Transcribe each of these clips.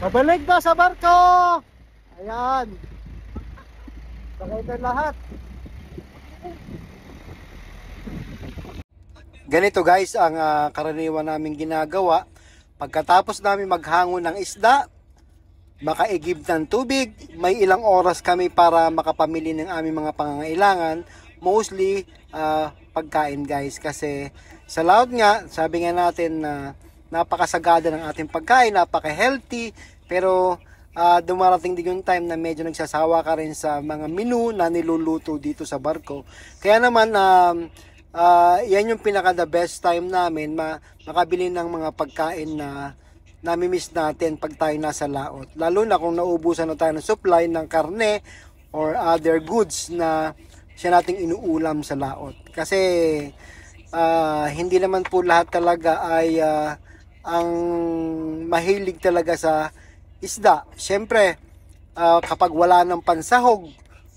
Pabalik na sa barko! Ayan. Sakay na lahat. Ganito guys ang karaniwan naming ginagawa. Pagkatapos namin maghango ng isda, makaigib ng tubig, may ilang oras kami para makapamili ng aming mga pangangailangan. Mostly pagkain guys, kasi sa laot nga, sabi nga natin na napakasagada ng ating pagkain, napaka-healthy, pero dumarating din yung time na medyo nagsasawa ka rin sa mga menu na niluluto dito sa barko. Kaya naman yan yung pinaka the best time namin makabili ng mga pagkain na nami-miss natin pag tayo nasa laot. Lalo na kung naubusan na tayo ng supply ng karne or other goods na siya nating inuulam sa laot. Kasi hindi naman po lahat talaga ay ang mahilig talaga sa isda. Siyempre, kapag wala ng pansahog,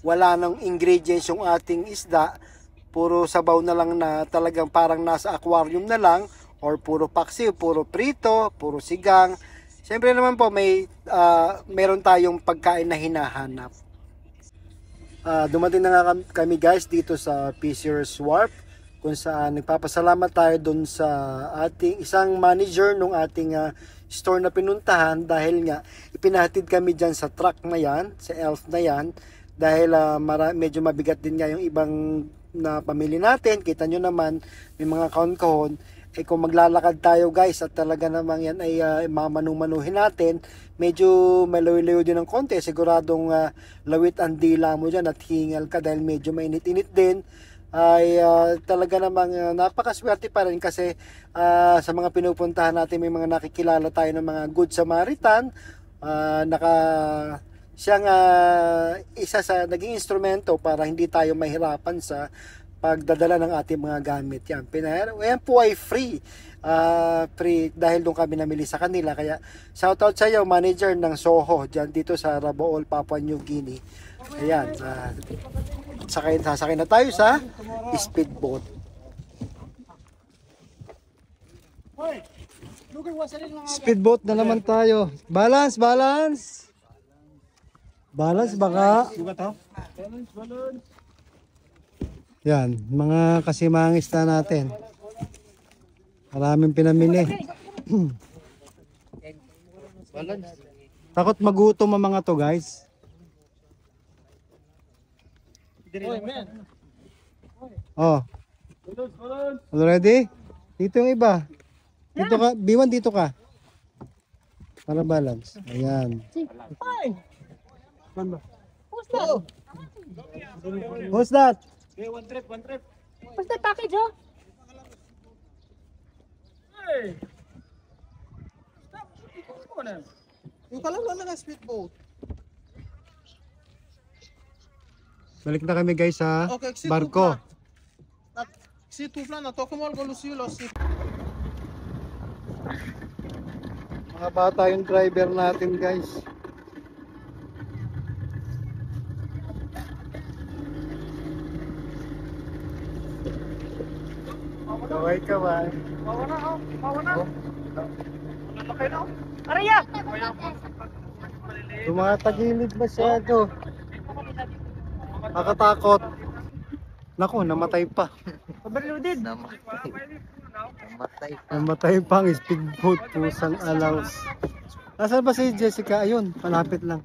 wala ng ingredients yung ating isda, puro sabaw na lang na talagang parang nasa aquarium na lang, or puro paksiw, puro prito, puro sigang. Siyempre naman po meron tayong pagkain na hinahanap. Dumating na nga kami guys dito sa Fishers Wharf, kung saan nagpapasalamat tayo dun sa ating isang manager nung ating store na pinuntahan, dahil nga ipinahatid kami dyan sa truck na yan, sa elf na yan, dahil medyo mabigat din nga yung ibang na pamili natin. Kita nyo naman may mga kahon-kahon. Kung maglalakad tayo guys at talaga namang yan ay mamanu-manuhin natin, medyo malayo-layo din ng konti, siguradong lawit ang dila mo dyan at hingal ka dahil medyo mainit-init din. Ay talaga namang napakaswerte pa rin kasi sa mga pinupuntahan natin may mga nakikilala tayo ng mga Good Samaritan. Siyang isa sa naging instrumento para hindi tayo mahirapan sa pagdadala ng ating mga gamit. Yan po ay free. Free dahil doon kami namili sa kanila. Kaya shoutout sa iyo, manager ng Soho dyan dito sa Rabaul, Papua New Guinea. Ayan, sasakay na tayo sa speedboat. Speedboat na naman tayo. Balance, balance. Balance baka. Yan, mga kasimangista natin. Maraming pinamili. Takot magutom ang mga to guys. Oh. Already? Dito yung iba. Dito ka, B1 dito ka. Para balance. Ayan. Who's that? Who's that? One trip. Who's that package, oh? Hey! Stop! Come on, Yung kalala na speedboat. Balik na kami guys sa barko. Si tufla na to kumol golusilo si. Mga bata yung driver natin guys. Kaway. Araya! Tumatagilid masyado. Nakatakot. Naku, namatay pa. Overloaded! Namatay pa ang speedboat, pusang alaws. Nasaan ba si Jessica? Ayun, malapit lang.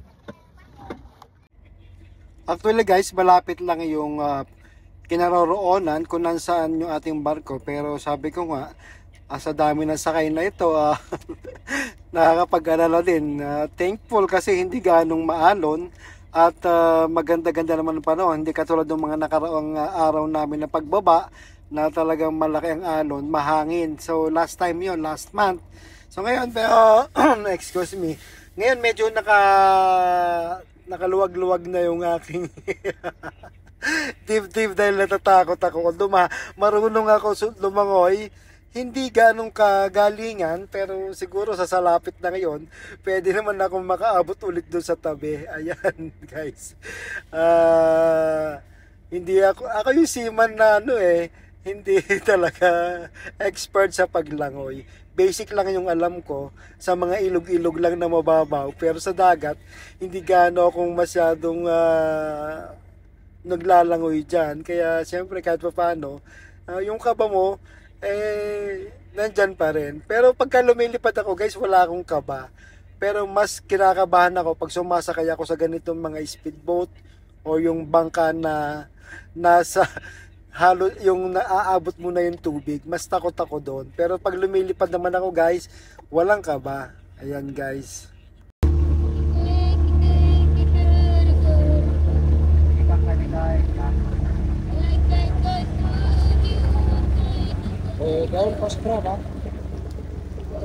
Actually guys, malapit lang yung kinaroroonan kung nasaan yung ating barko. Pero sabi ko nga, sa dami ng sakay na ito, nakakapag-alala din. Thankful kasi hindi ganong maalon at maganda-ganda naman ang panahon. Hindi katulad ng mga nakaraang araw namin na pagbaba na talagang malaki ang alon, mahangin. So last time yon, last month. So ngayon, excuse me, ngayon medyo nakaluwag-luwag na yung aking tip dahil natatakot ako. Kung marunong ako lumangoy, hindi ganong kagalingan, pero siguro sa salapit na ngayon, pwede naman akong makaabot ulit doon sa tabi. Ayan guys. Hindi ako yung seaman na hindi talaga expert sa paglangoy. basic lang yung alam ko sa mga ilog-ilog lang na mababaw, pero sa dagat hindi gaano akong masyadong naglalangoy dyan. Kaya siyempre kahit pa paano, yung kaba mo nandyan pa rin. Pero pagka lumilipad ako guys, wala akong kaba. Pero mas kinakabahan ako pag sumasakay ako sa ganitong mga speedboat o yung bangka na nasa halo yung naaabot mo na yung tubig. Mas takot ako doon. Pero pag lumilipad naman ako guys, walang kaba. Ayan guys. Down pas berapa?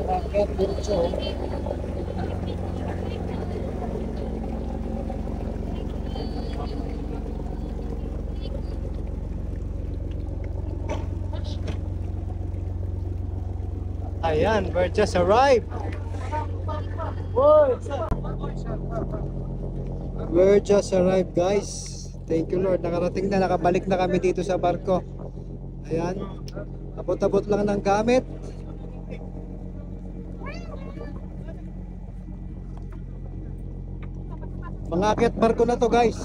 Raket Burjo. Ayan, we're just arrived. We're just arrived guys. Thank you Lord. Nakarating na, nakabalik na kami dito sa barko. Ayan. Abot-abot lang ng gamit. Mga akit barko na to guys.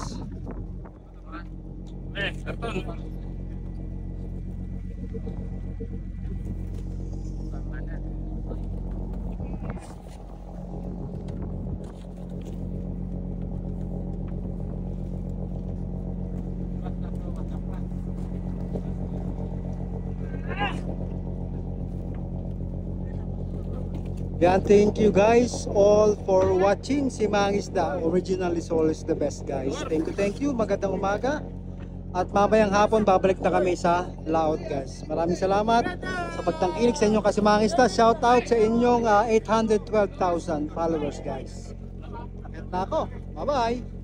Yan, thank you guys all for watching si Mang Isda. Original is always the best guys. Thank you. Magandang umaga. At mamayang hapon babalik na kami sa laot guys. Maraming salamat sa pagtangkilik sa inyong Mang Isda. Shout out sa inyong 812,000 followers guys. Akit na ako. Bye bye.